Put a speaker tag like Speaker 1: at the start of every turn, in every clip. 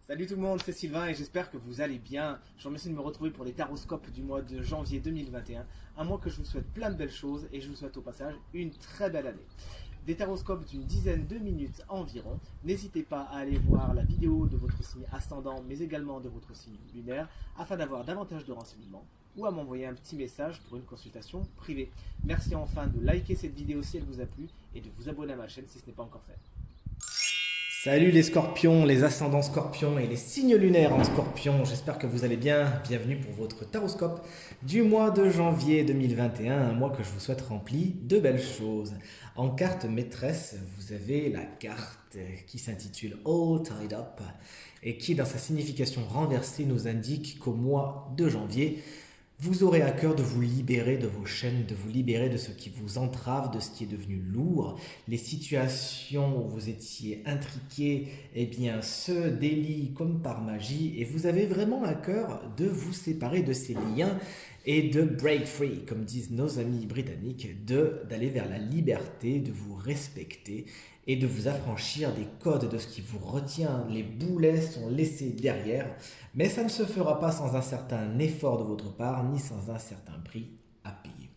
Speaker 1: Salut tout le monde, c'est Sylvain et j'espère que vous allez bien. Je vous remercie de me retrouver pour les taroscopes du mois de janvier 2021. Un mois que je vous souhaite plein de belles choses et je vous souhaite au passage une très belle année. Des taroscopes d'une dizaine de minutes environ. N'hésitez pas à aller voir la vidéo de votre signe ascendant mais également de votre signe lunaire afin d'avoir davantage de renseignements ou à m'envoyer un petit message pour une consultation privée. Merci enfin de liker cette vidéo si elle vous a plu et de vous abonner à ma chaîne si ce n'est pas encore fait. Salut les scorpions, les ascendants scorpions et les signes lunaires en scorpion, j'espère que vous allez bien. Bienvenue pour votre taroscope du mois de janvier 2021, un mois que je vous souhaite rempli de belles choses. En carte maîtresse, vous avez la carte qui s'intitule All Tied Up et qui dans sa signification renversée nous indique qu'au mois de janvier, vous aurez à cœur de vous libérer de vos chaînes, de vous libérer de ce qui vous entrave, de ce qui est devenu lourd. Les situations où vous étiez intriqués, eh bien, se délient comme par magie et vous avez vraiment à cœur de vous séparer de ces liens et de break free, comme disent nos amis britanniques, d'aller vers la liberté, de vous respecter et de vous affranchir des codes de ce qui vous retient. Les boulets sont laissés derrière, mais ça ne se fera pas sans un certain effort de votre part, ni sans un certain prix à payer.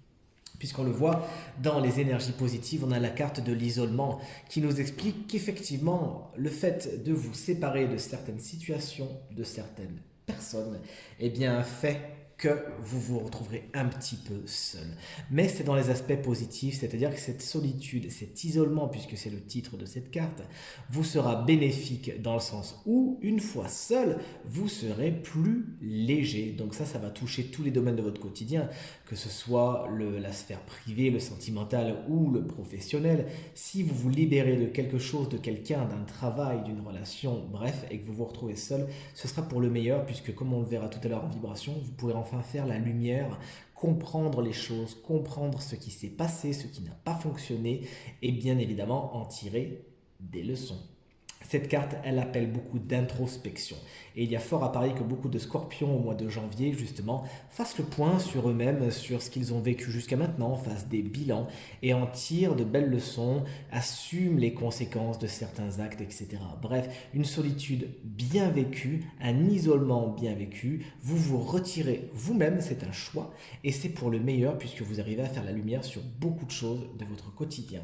Speaker 1: Puisqu'on le voit dans les énergies positives, on a la carte de l'isolement qui nous explique qu'effectivement, le fait de vous séparer de certaines situations, de certaines personnes, eh bien, fait que vous vous retrouverez un petit peu seul. Mais c'est dans les aspects positifs, c'est-à-dire que cette solitude, cet isolement, puisque c'est le titre de cette carte, vous sera bénéfique dans le sens où, une fois seul, vous serez plus léger. Donc ça va toucher tous les domaines de votre quotidien, que ce soit la sphère privée, le sentimental ou le professionnel. Si vous vous libérez de quelque chose, de quelqu'un, d'un travail, d'une relation, bref, et que vous vous retrouvez seul, ce sera pour le meilleur, puisque comme on le verra tout à l'heure en vibration, vous pourrez enfin faire la lumière, comprendre les choses, comprendre ce qui s'est passé, ce qui n'a pas fonctionné et bien évidemment en tirer des leçons. Cette carte, elle appelle beaucoup d'introspection. Et il y a fort à parier que beaucoup de scorpions au mois de janvier, justement, fassent le point sur eux-mêmes, sur ce qu'ils ont vécu jusqu'à maintenant, fassent des bilans et en tirent de belles leçons, assument les conséquences de certains actes, etc. Bref, une solitude bien vécue, un isolement bien vécu, vous vous retirez vous-même, c'est un choix, et c'est pour le meilleur puisque vous arrivez à faire la lumière sur beaucoup de choses de votre quotidien.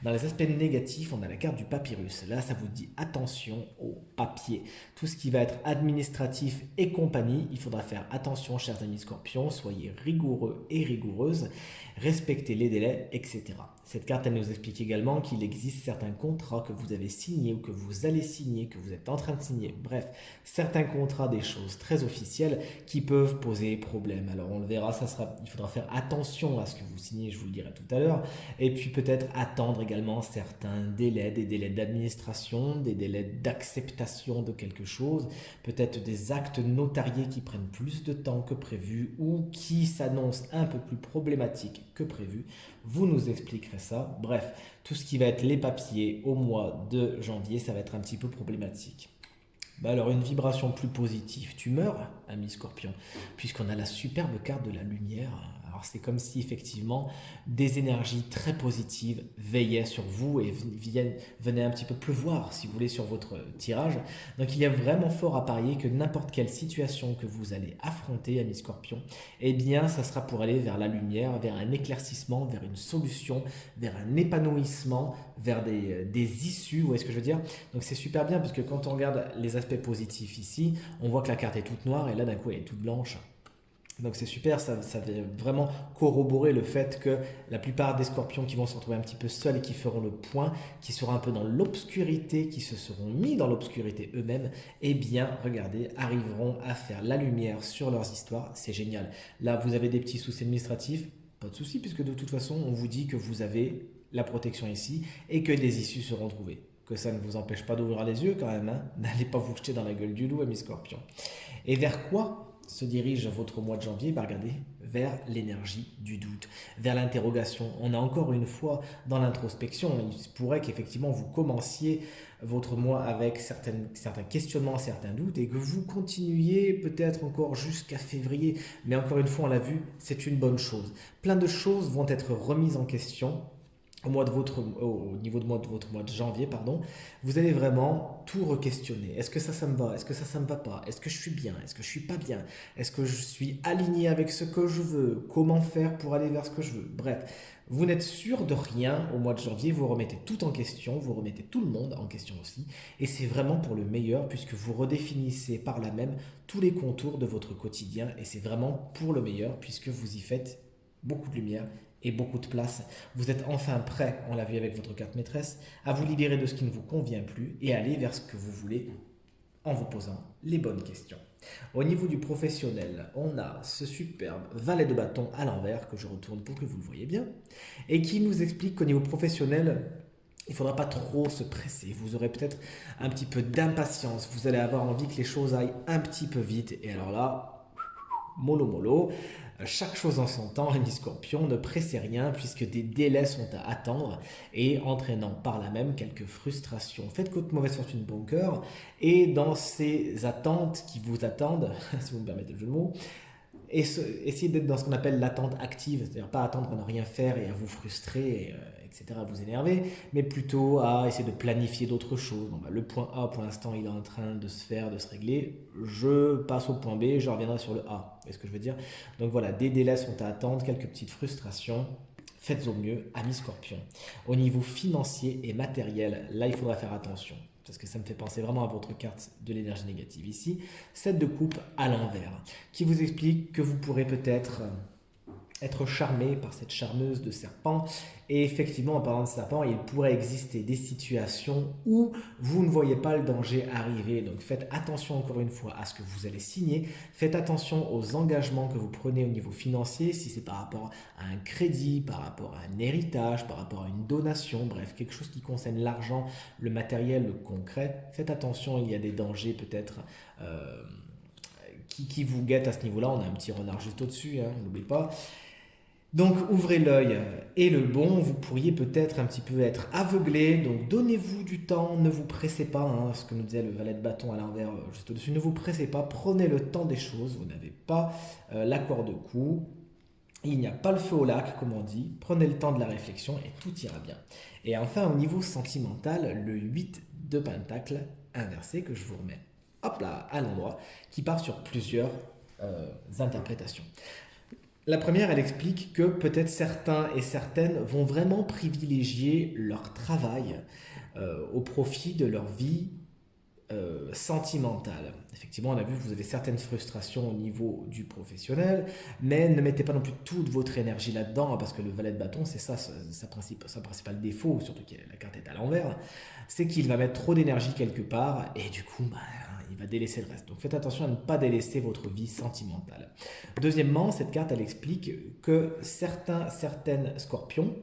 Speaker 1: Dans les aspects négatifs, on a la carte du papyrus. Là, ça vous dit attention au papier. Tout ce qui va être administratif et compagnie, il faudra faire attention, chers amis scorpions, soyez rigoureux et rigoureuses, respectez les délais, etc. Cette carte, elle nous explique également qu'il existe certains contrats que vous avez signés ou que vous allez signer, que vous êtes en train de signer. Bref, certains contrats, des choses très officielles qui peuvent poser problème. Alors on le verra, il faudra faire attention à ce que vous signez, je vous le dirai tout à l'heure. Et puis peut-être attendre également certains délais, des délais d'administration, des délais d'acceptation de quelque chose, peut-être des actes notariés qui prennent plus de temps que prévu ou qui s'annoncent un peu plus problématiques que prévu. Vous nous expliquerez ça. Bref, tout ce qui va être les papiers au mois de janvier, ça va être un petit peu problématique. Alors une vibration plus positive, tu meurs, ami Scorpion, puisqu'on a la superbe carte de la lumière. Alors c'est comme si effectivement des énergies très positives veillaient sur vous et venaient un petit peu pleuvoir, si vous voulez, sur votre tirage. Donc il y a vraiment fort à parier que n'importe quelle situation que vous allez affronter, ami Scorpion, eh bien ça sera pour aller vers la lumière, vers un éclaircissement, vers une solution, vers un épanouissement, vers des issues, vous voyez ce que je veux dire? Donc c'est super bien, puisque quand on regarde les aspects positifs ici, on voit que la carte est toute noire et là d'un coup elle est toute blanche. Donc c'est super, ça va vraiment corroborer le fait que la plupart des scorpions qui vont se retrouver un petit peu seuls et qui feront le point, qui seront un peu dans l'obscurité, qui se seront mis dans l'obscurité eux-mêmes, eh bien, regardez, arriveront à faire la lumière sur leurs histoires. C'est génial. Là, vous avez des petits soucis administratifs, pas de soucis, puisque de toute façon, on vous dit que vous avez la protection ici et que des issues seront trouvées. Que ça ne vous empêche pas d'ouvrir les yeux quand même, hein. N'allez pas vous jeter dans la gueule du loup, amis scorpions. Et vers quoi se dirige votre mois de janvier? Regardez, vers l'énergie du doute, vers l'interrogation. On est encore une fois dans l'introspection. Il se pourrait qu'effectivement vous commenciez votre mois avec certains questionnements, certains doutes et que vous continuiez peut-être encore jusqu'à février. Mais encore une fois, on l'a vu, c'est une bonne chose. Plein de choses vont être remises en question
Speaker 2: au niveau de votre mois de janvier, pardon, vous allez vraiment tout re-questionner. Est-ce que ça me va? Est-ce que ça me va pas? Est-ce que je suis bien? Est-ce que je suis pas bien? Est-ce que je suis aligné avec ce que je veux? Comment faire pour aller vers ce que je veux? Bref, vous n'êtes sûr de rien au mois de janvier, vous remettez tout en question, vous remettez tout le monde en question aussi, et c'est vraiment pour le meilleur puisque vous redéfinissez par là même tous les contours de votre quotidien, et c'est vraiment pour le meilleur puisque vous y faites beaucoup de lumière et beaucoup de place. Vous êtes enfin prêt, on l'a vu avec votre carte maîtresse, à vous libérer de ce qui ne vous convient plus et aller vers ce que vous voulez en vous posant les bonnes questions. Au niveau du professionnel, on a ce superbe valet de bâton à l'envers que je retourne pour que vous le voyez bien et qui nous explique qu'au niveau professionnel, il ne faudra pas trop se presser. Vous aurez peut-être un petit peu d'impatience. Vous allez avoir envie que les choses aillent un petit peu vite. Et alors là, mollo mollo. Chaque chose en son temps, Rémi Scorpion, ne pressez rien puisque des délais sont à attendre et entraînant par là même quelques frustrations. Faites que de mauvaise fortune bon cœur et dans ces attentes qui vous attendent, si vous me permettez le jeu de mots, essayez d'être dans ce qu'on appelle l'attente active, c'est-à-dire pas attendre à ne rien faire et à vous frustrer, etc., à vous énerver, mais plutôt à essayer de planifier d'autres choses. Bon, bah, le point A, pour l'instant, il est en train de se faire, de se régler. Je passe au point B, je reviendrai sur le A. Vous voyez ce que je veux dire? Donc voilà, des délais sont à attendre, quelques petites frustrations. Faites au mieux, amis Scorpion. Au niveau financier et matériel, là, il faudra faire attention parce que ça me fait penser vraiment à votre carte de l'énergie négative ici, 7 de coupe à l'envers, qui vous explique que vous pourrez peut-être être charmé par cette charmeuse de serpent. Et effectivement, en parlant de serpent, il pourrait exister des situations où vous ne voyez pas le danger arriver. Donc faites attention encore une fois à ce que vous allez signer. Faites attention aux engagements que vous prenez au niveau financier, si c'est par rapport à un crédit, par rapport à un héritage, par rapport à une donation, bref, quelque chose qui concerne l'argent, le matériel, le concret. Faites attention, il y a des dangers peut-être qui vous guettent à ce niveau-là. On a un petit renard juste au-dessus, hein, n'oubliez pas. Donc ouvrez l'œil et le bon, vous pourriez peut-être un petit peu être aveuglé, donc donnez-vous du temps, ne vous pressez pas, hein, ce que nous disait le valet de bâton à l'envers juste au-dessus, ne vous pressez pas, prenez le temps des choses, vous n'avez pas l'accord de coup, il n'y a pas le feu au lac comme on dit, prenez le temps de la réflexion et tout ira bien. Et enfin au niveau sentimental, le 8 de pentacle inversé que je vous remets, hop là, à l'endroit, qui part sur plusieurs interprétations. La première, elle explique que peut-être certains et certaines vont vraiment privilégier leur travail au profit de leur vie sentimentale. Effectivement, on a vu que vous avez certaines frustrations au niveau du professionnel, mais ne mettez pas non plus toute votre énergie là-dedans, hein, parce que le valet de bâton, c'est ça, sa principal défaut, surtout que la carte est à l'envers, c'est qu'il va mettre trop d'énergie quelque part, et du coup, bah, il va délaisser le reste. Donc faites attention à ne pas délaisser votre vie sentimentale. Deuxièmement, cette carte, elle explique que certaines scorpions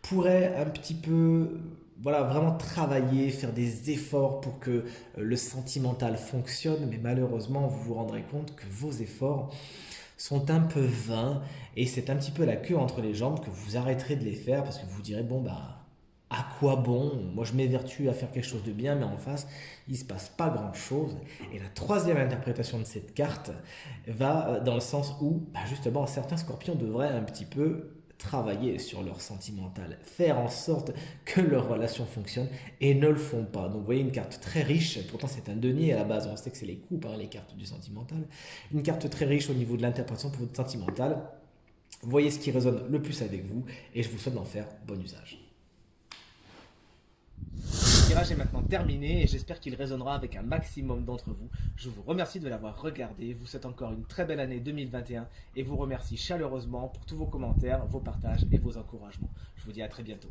Speaker 2: pourraient un petit peu, voilà, vraiment travailler, faire des efforts pour que le sentimental fonctionne, mais malheureusement, vous vous rendrez compte que vos efforts sont un peu vains et c'est un petit peu la queue entre les jambes que vous arrêterez de les faire parce que vous vous direz, bon, bah, à quoi bon? Moi, je m'évertue à faire quelque chose de bien, mais en face, il ne se passe pas grand-chose. Et la troisième interprétation de cette carte va dans le sens où, bah, justement, certains scorpions devraient un petit peu travailler sur leur sentimental, faire en sorte que leur relation fonctionne et ne le font pas. Donc vous voyez une carte très riche, pourtant c'est un denier à la base, on sait que c'est les coupes, hein, les cartes du sentimental. Une carte très riche au niveau de l'interprétation pour votre sentimental. Voyez ce qui résonne le plus avec vous et je vous souhaite d'en faire bon usage.
Speaker 1: Le tirage est maintenant terminé et j'espère qu'il résonnera avec un maximum d'entre vous. Je vous remercie de l'avoir regardé, vous souhaite encore une très belle année 2021 et vous remercie chaleureusement pour tous vos commentaires, vos partages et vos encouragements. Je vous dis à très bientôt.